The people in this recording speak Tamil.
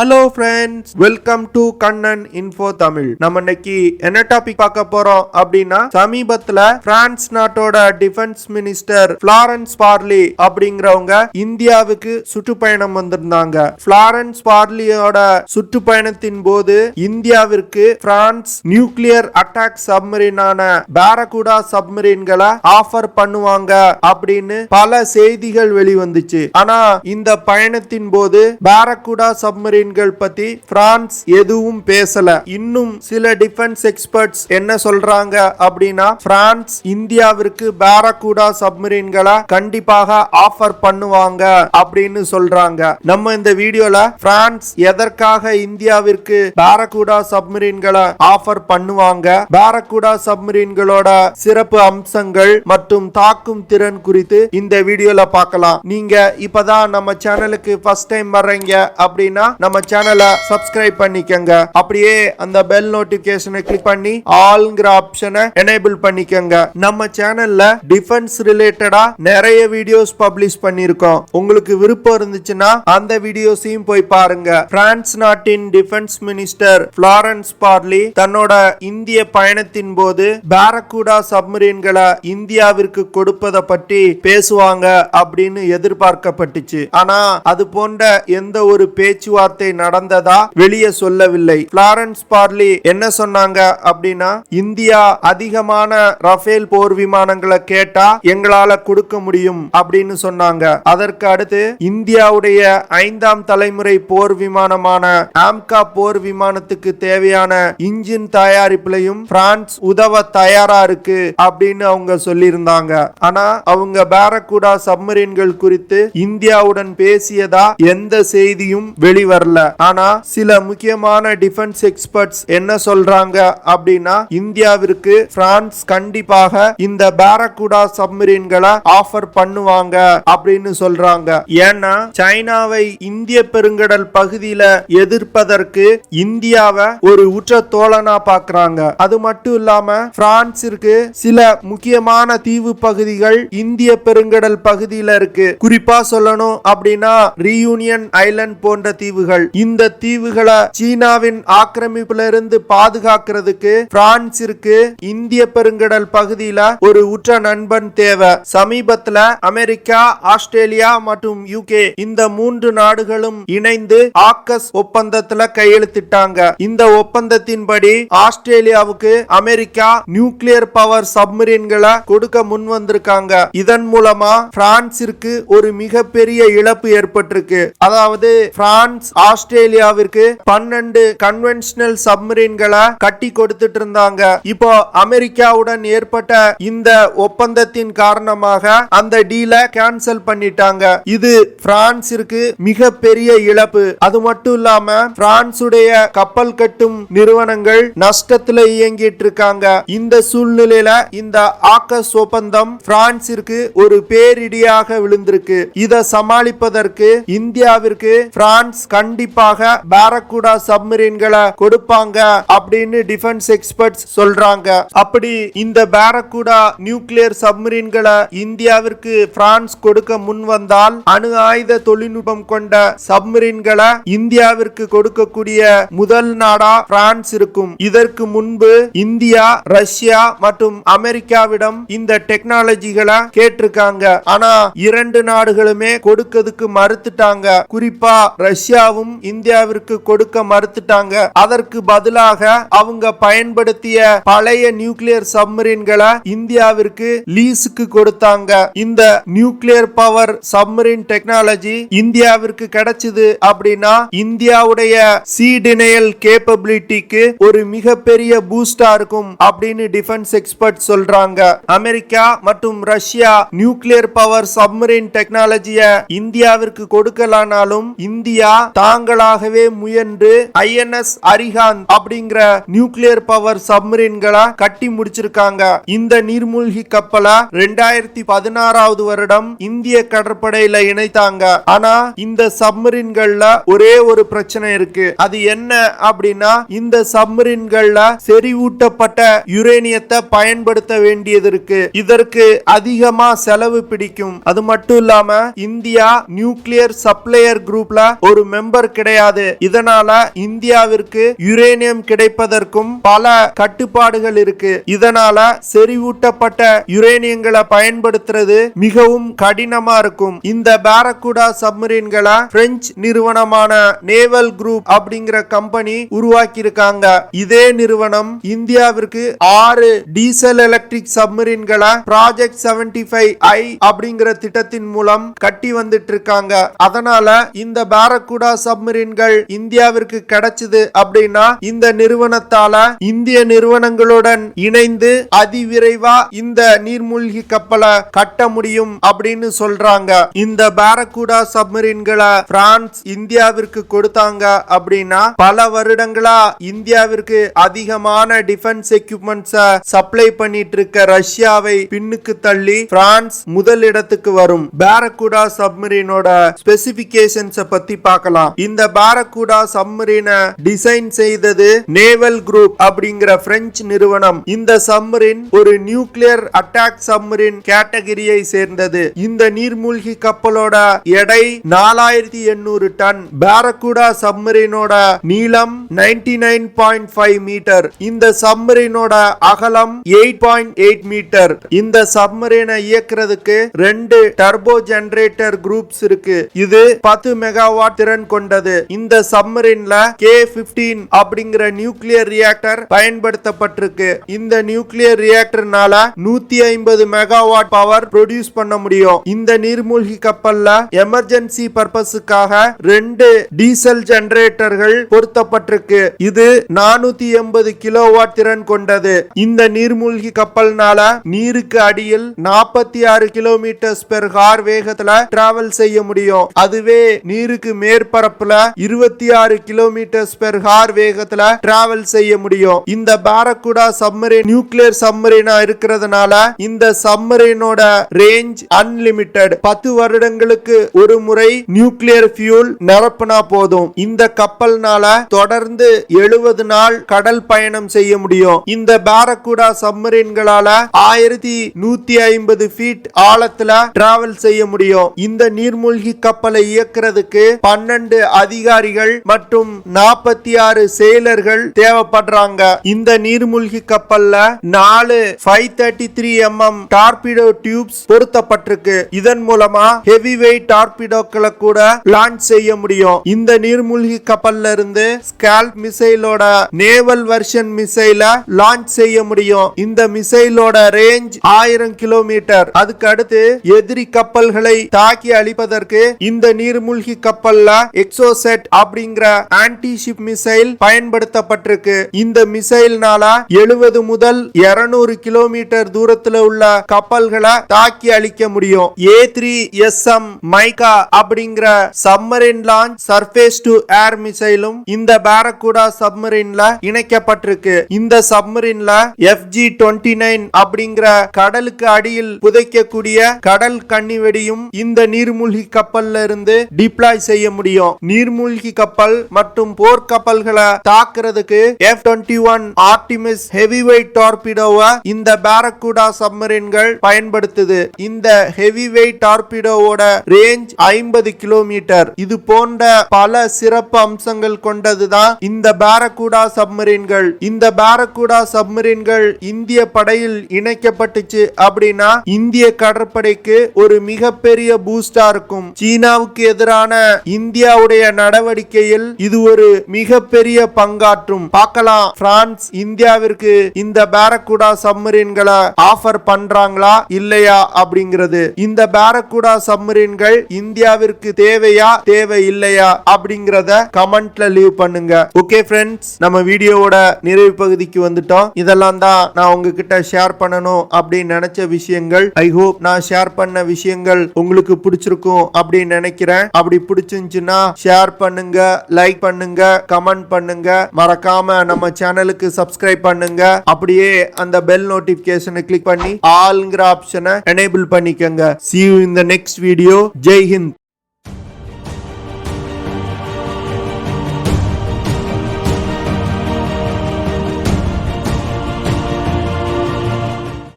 Hello friends, welcome to Kannan info Tamil. நம்ம இன்னைக்கு என்ன டாபிக் பார்க்க போறோம் அப்படின்னா, சமீபத்துல பிரான்ஸ் நாட்டோட டிஃபென்ஸ் மினிஸ்டர் ஃபிளாரன்ஸ் பார்லி அப்படிங்கிறவங்க இந்தியாவுக்கு சுற்றுப்பயணம் வந்திருந்தாங்க. ஃபிளாரன்ஸ் பார்லியோட சுற்றுப்பயணத்தின் போது இந்தியாவிற்கு பிரான்ஸ் நியூக்ளியர் அட்டாக் சப்மரீனான பாரகுடா சப்மரீன்களை ஆஃபர் பண்ணுவாங்க அப்படின்னு பல செய்திகள் வெளிவந்துச்சு. ஆனா இந்த பயணத்தின் போது பாரகுடா சப்மரீன் பத்தி பிரான்ஸ் எதுவும் பேசல. இன்னும் சில டிஃபென்ஸ் எக்ஸ்பர்ட்ஸ் என்ன சொல்றாங்க அப்படின்னா, பிரான்ஸ் இந்தியாவிற்கு பாரகுடா சப்மரீன்களை கண்டிப்பாக ஆஃபர் பண்ணுவாங்க அப்படின்னு சொல்றாங்க. நம்ம இந்த வீடியோல பிரான்ஸ் எதற்காக இந்தியாவிற்கு பாரகுடா சப்மரீன்களை ஆஃபர் பண்ணுவாங்க, பாரகுடா சப்மரீன்களோட சிறப்பு அம்சங்கள் மற்றும் தாக்கும் திறன் குறித்து இந்த வீடியோல பார்க்கலாம். நீங்க இப்பதான் நம்ம சேனலுக்கு ஃபர்ஸ்ட் டைம் வர்றீங்க அப்படின்னா நம்ம சேனலை சப்ஸ்கிரைப் பண்ணிக்கங்க. அப்படியே அந்த பெல் நோட்டிபிகேஷனை கிளிக் பண்ணி ஆல்ங்கிற ஆப்ஷனை எனேபிள் பண்ணிக்கங்க. நம்ம சேனல்ல டிஃபென்ஸ் ரிலேட்டடா நிறைய வீடியோஸ் பப்ளிஷ் பண்ணிருக்கோம். உங்களுக்கு விருப்பம் இருந்துச்சுன்னா அந்த வீடியோஸையும் போய் பாருங்க. பிரான்ஸ் நாட்டின் டிஃபென்ஸ் மினிஸ்டர் ஃபிளாரன்ஸ் பார்லி தன்னோட இந்திய பயணத்தின் போது பாரகுடா சப்மரீன்களை இந்தியாவிற்கு கொடுப்பதை பற்றி பேசுவாங்க அப்படின்னு எதிர்பார்க்கப்பட்டுச்சு. ஆனா அது போன்ற எந்த ஒரு பேச்சுவார்த்தை நடந்ததா வெளியே சொல்லவில்லை. ஃபிளாரன்ஸ் பார்லி என்ன சொன்னாங்க அப்படின்னா, இந்தியா அதிகமான ரஃபேல் போர் விமானங்களை கேட்டா எங்களால கொடுக்க முடியும் அப்படின்னு சொன்னாங்க. அதற்கு அடுத்து இந்தியாவுடைய 5ஆம் தலைமுறை போர் விமானமான ஆம்கா போர் விமானத்துக்கு தேவையான இன்ஜின் தயாரிப்புலையும் பிரான்ஸ் உதவ தயாரா இருக்கு அப்படின்னு அவங்க சொல்லியிருந்தாங்க. ஆனா அவங்க பாரகுடா சப்மரீன்கள் குறித்து இந்தியாவுடன் பேசியதா எந்த செய்தியும் வெளிவரல. ஆனா சில முக்கியமான டிஃபென்ஸ் எக்ஸ்பர்ட்ஸ் என்ன சொல்றாங்க அப்படின்னா, இந்தியாவிற்கு பிரான்ஸ் கண்டிப்பாக இந்த பாரகுடா சப்மரீன்களை ஆஃபர் பண்ணுவாங்க அப்படின்னு சொல்றாங்க. ஏன்னா சைனாவை இந்திய பெருங்கடல் பகுதியில எதிர்ப்பதற்கு இந்தியாவை ஒரு உற்ற தோழனா பாக்குறாங்க. அது மட்டும் இல்லாம பிரான்சிற்கு சில முக்கியமான தீவு பகுதிகள் இந்திய பெருங்கடல் பகுதியில இருக்கு. குறிப்பா சொல்லணும் அப்படின்னா ரீயூனியன் ஐலண்ட் போன்ற தீவுகள். இந்த தீவுகளை சீனாவின் ஆக்கிரமிப்புல இருந்து பாதுகாக்கிறதுக்கு பிரான்சிற்கு இந்திய பெருங்கடல் பகுதியில ஒரு உற்ற நண்பன் தேவை. சமீபத்துல அமெரிக்கா, ஆஸ்திரேலியா மற்றும் யூகே இந்த 3 நாடுகளும் இணைந்து ஆக்கஸ் ஒப்பந்தத்துல கையெழுத்திட்டாங்க. இந்த ஒப்பந்தத்தின்படி ஆஸ்திரேலியாவுக்கு அமெரிக்கா நியூக்ளியர் பவர் சப்மரீன்களை கொடுக்க முன் வந்திருக்காங்க. இதன் மூலமா பிரான்சிற்கு ஒரு மிகப்பெரிய இழப்பு ஏற்பட்டிருக்கு. அதாவது பிரான்ஸ் ஆஸ்திரேலியாவிற்கு 12 கன்வென்ஷனல் சப்மரீன்களை கட்டி கொடுத்துட்டு இருந்தாங்க. இப்போ அமெரிக்காவுடன் ஏற்பட்ட இந்த ஒப்பந்தத்தின் காரணமாக அந்த டீலை கேன்சல் பண்ணிட்டாங்க. இது பிரான்சிற்கு மிகப்பெரிய இழப்பு. அது மட்டும் இல்லாம பிரான்சுடைய கப்பல் கட்டும் நிறுவனங்கள் நஷ்டத்துல இயங்கிட்டு இருக்காங்க. இந்த சூழ்நிலையில இந்த ஆக்கஸ் ஒப்பந்தம் பிரான்சிற்கு ஒரு பேரிடியாக விழுந்திருக்கு. இதை சமாளிப்பதற்கு இந்தியாவிற்கு பிரான்ஸ் கண்டிப்பாக பாரகுடா சப்மரீன்களை கொடுப்பாங்க அப்படின்னு டிஃபென்ஸ் எக்ஸ்பர்ட்ஸ் சொல்றாங்க. அப்படி இந்த பாரகுடா நியூக்ளியர் சப்மரீன்களை இந்தியாவிற்கு பிரான்ஸ் கொடுக்க முன் வந்தால் அணு ஆயுத தொழில்நுட்பம் கொண்ட சப்மரீன்களை இந்தியாவிற்கு கொடுக்கக்கூடிய முதல் நாடா பிரான்ஸ் இருக்கும். இதற்கு முன்பு இந்தியா, ரஷ்யா மற்றும் அமெரிக்காவிடம் இந்த டெக்னாலஜிகளை கேட்டிருக்காங்க. ஆனா 2 நாடுகளுமே கொடுக்கிறதுக்கு மறுத்துட்டாங்க. குறிப்பா ரஷ்யாவும் இந்தியாவிற்கு கொடுக்க மறுத்துட்டாங்க. அதற்கு பதிலாக அவங்க பயன்படுத்திய பழைய நியூக்ளியர் சப்மரீன்களை இந்தியாவிற்கு லீஸுக்கு கொடுத்தாங்க. இந்த நியூக்ளியர் பவர் சப்மரீன் டெக்னாலஜி இந்தியாவிற்கு கிடைச்சது அப்படின்னா இந்தியாவுடைய சீ டினையல் கேப்பபிலிட்டிக்கு ஒரு மிகப்பெரிய பூஸ்டா இருக்கும் அப்படின்னு டிஃபென்ஸ் எக்ஸ்பர்ட் சொல்றாங்க. அமெரிக்கா மற்றும் ரஷ்யா நியூக்ளியர் பவர் சப்மரீன் டெக்னாலஜியை இந்தியாவிற்கு கொடுக்கலானாலும் இந்தியா தாங்களாகவே முயன்று ஐஎன்எஸ் அரிஹாந்த் அப்படிங்கிற நியூக்ளியர் பவர் சப்மரீன்களை கட்டி முடிச்சிருக்காங்க. இந்த நீர்மூழ்கி கப்பலை 2016 வருடம் இந்திய கடற்படையில இணைத்தாங்க. ஆனா இந்த சப்மரீன்கள்ல ஒரே ஒரு பிரச்சனை இருக்கு. அது என்ன அப்படின்னா, இந்த சப்மரீன்கள்ல செறிவூட்டப்பட்ட யுரேனியத்தை பயன்படுத்த வேண்டியது இருக்கு. இதற்கு அதிகமா செலவு பிடிக்கும். அது மட்டும் இல்லாம இந்தியா நியூக்ளியர் சப்ளையர் குரூப்ல ஒரு மெம்பர் பவர் கிடையாது. இதனால இந்தியாவிற்கு யுரேனியம் கிடைப்பதற்கும் பல கட்டுப்பாடுகள் இருக்கு. இதனால செறிவூட்டப்பட்ட யுரேனியங்களை பயன்படுத்துறது மிகவும் கடினமா இருக்கும். இந்த பாரக்குடா சப்மரீன்களை பிரெஞ்சு நிறுவனமான நேவல் குரூப் அப்படிங்கிற கம்பெனி உருவாக்கி இருக்காங்க. இதே நிறுவனம் இந்தியாவிற்கு 6 டீசல் எலக்ட்ரிக் சப்மரீன்களை ப்ராஜெக்ட் 75I அப்படிங்கிற திட்டத்தின் மூலம் கட்டி வந்துட்டு இருக்காங்க. அதனால இந்த பாரக்குடா சப்மரீன்கள் இந்தியாவிற்கு கிடைச்சது அப்படின்னா இந்த நிறுவனத்தால இந்திய நிறுவனங்களுடன் இணைந்து அதிவிரைவா இந்த நீர்மூழ்கி கப்பலை கட்ட முடியும் அப்படின்னு சொல்றாங்க. இந்த பாரக்குடா சப்மரீன்களை பிரான்ஸ் இந்தியாவிற்கு கொடுத்தாங்க அப்படின்னா பல வருடங்களா இந்தியாவிற்கு அதிகமான டிஃபென்ஸ் எக்யூப்மெண்ட்ஸை சப்ளை பண்ணிட்டு இருக்க ரஷ்யாவை பின்னுக்கு தள்ளி பிரான்ஸ் முதல் இடத்துக்கு வரும். பாரக்குடா சப்மரீனோட ஸ்பெசிபிகேஷன்ஸ் பத்தி பார்க்கலாம். இந்த பாரக்குடா சப்மரீனை டிசைன் செய்தது நேவல் குரூப் அப்படிங்கிற பிரெஞ்சு நிறுவனம். இந்த சப்மரீன் ஒரு நியூக்ளியர் அட்டாக் சப்மரீன் கேட்டகரியை சேர்ந்தது. இந்த நீர்மூழ்கி கப்பலோட எடை 4800 டன். பாரக்குடா சப்மரீனோட நீளம் 99.5 மீட்டர். இந்த சப்மரீனோட அகலம் 8.8 மீட்டர். இந்த சப்மரீனை இயக்குறதுக்கு 2 டர்போ ஜெனரேட்டர் குரூப்ஸ் இருக்கு. இது 10 மெகாவாட் திறன் கொண்டது. இந்த சப்மரீன்ல K-15 அப்படிங்கிற நியூக்ளியர் ரியாக்டர் பயன்படுத்தப்பட்டிருக்கு. இந்த நியூக்ளியர் ரியாக்டர்னால 150 மெகாவாட் பவர் ப்ரொடியூஸ் பண்ண முடியும். இந்த நீர்மூழ்கி கப்பல்ல எமர்ஜென்சி பர்பஸுக்காக 2 டீசல் ஜெனரேட்டர்கள் பொருத்தப்பட்டிருக்கு. இது 480 கிலோவாட் திறன் கொண்டது. இந்த நீர்மூழ்கி கப்பல்னால நீருக்கு அடியில் 46 கிலோமீட்டர் பெர் ஹார் வேகத்துல டிராவல் செய்ய முடியும். அதுவே நீருக்கு மேற்பரப்புல 26 கிலோமீட்டர் பெர் ஹார் வேகத்துல டிராவல் செய்ய முடியும். இந்த பாரக்குடா சப்மரீன் நியூக்ளியர் சப்மரீனா இருக்கிறதுனால இந்த சப்மரீனோட ரேஞ்ச் அன்லிமிட்டெட். 10 வருடங்களுக்கு ஒரு முறை நியூக்ளியர் ஃபியூல் நிரப்புனா போதும். இந்த கப்பல்னால தொடர்ந்து 70 நாள் கடல் பயணம் செய்ய முடியும். இந்த பாரக்குடா சப்மரீன்களால 1150 ஃபீட் ஆழத்துல டிராவல் செய்ய முடியும். இந்த நீர்மூழ்கி கப்பலை இயக்குறதுக்கு 12 அதிகாரிகள் மற்றும் 46 செயலர்கள் தேவைப்படுறாங்க. இந்த நீர்மூழ்கி கப்பல்ல 4 533 mm டார்பிடோ டியூப்ஸ் பொருத்தப்பட்டிருக்கு. இதன் மூலமா ஹெவி வெயிட் டார்பிடோக்களை கூட லான்ச் செய்ய முடியும். இந்த நீர்மூழ்கி கப்பல்ல இருந்து ஸ்கால்ப் மிசைலோட நேவல் வெர்ஷன் மிசைல லான்ச் செய்ய முடியும். இந்த மிசைலோட ரேஞ்ச் 1000 கிலோமீட்டர். அதுக்கு அடுத்து எதிரி கப்பல்களை தாக்கி அழிப்பதற்கு இந்த நீர்மூழ்கி கப்பல்ல எக்ஸோசெட் அப்படிங்கிற ஆன்டி ஷிப் மிசைல் பயன்படுத்தப்பட்டிருக்கு. இந்த மிசைல்னால 70 முதல் 200 கிலோமீட்டர் தூரத்துல உள்ள கப்பல்களை தாக்கி அழிக்க முடியும். A3SM மைகா அப்படிங்கிற submarine launch surface to air மிசைலும் இந்த பாரக்குடா சப்மரீன்ல இணைக்கப்பட்டிருக்கு. இந்த சப்மரீன்ல FG-29 அப்படிங்கிற கடலுக்கு அடியில் புதைக்கக்கூடிய கடல் கன்னிவெடியும் இந்த நீர்மூழ்கி கப்பல்ல இருந்து டிப்ளாய் செய்ய முடியும். நீர்மூழ்கி கப்பல் மற்றும் போர் கப்பல்களை தாக்குறதுக்கு F-21 ஆர்டிமிஸ் ஹெவிவெயிட் டார்பிடோவை இந்த பாரக்குடா சப்மரீன்கள் பயன்படுத்துது. இந்த ஹெவிவெயிட் டார்பிடோவோட ரேஞ்ச் 50 கிலோமீட்டர். இது போன்ற பல சிறப்பு அம்சங்கள் கொண்டதுதான் இந்த பாரக்குடா சப்மரீன்கள். இந்த பாரக்குடா சப்மரீன்கள் இந்திய படையில் இணைக்கப்பட்டுச்சு அப்படின்னா இந்திய கடற்படைக்கு ஒரு மிகப்பெரிய பூஸ்டா இருக்கும். சீனாவுக்கு எதிரான இந்தியாவுடைய நடவடிக்கையில் இது ஒரு மிகப்பெரிய பங்காற்றும். பார்க்கலாம் பிரான்ஸ் இந்தியாவிற்கு இந்த பாரக்குடா சப்மரீன்களை ஆஃபர் பண்றாங்களா இல்லையா அப்படிங்கிறது. இந்த பாரக்குடா சப்மரீன்கள் இந்தியாவிற்கு தேவையா தேவை இல்லையா அப்படிங்கறத கமெண்ட்ல லீவ் பண்ணுங்க. ஓகே ஃப்ரெண்ட்ஸ், நம்ம வீடியோவோட நிறைவு பகுதிக்கு வந்துட்டோம். இதெல்லாம் தான் நான் உங்ககிட்ட ஷேர் பண்ணணும் அப்படின்னு நினைச்ச விஷயங்கள். ஐ ஹோப் நான் ஷேர் பண்ண விஷயங்கள் உங்களுக்கு பிடிச்சிருக்கும் அப்படின்னு நினைக்கிறேன். அப்படி பிடிச்சிருந்துச்சுன்னா ஷேர் பண்ணுங்க, லைக் பண்ணுங்க, கமெண்ட் பண்ணுங்க. மறக்காம நம்ம சேனலுக்கு சப்ஸ்கிரைப் பண்ணுங்க. அப்படியே அந்த பெல் நோட்டிபிகேஷனை கிளிக் பண்ணி ஆல்ங்கிற ஆப்ஷனை எனேபிள் பண்ணிக்கங்க. See you in the next video. Jai Hind.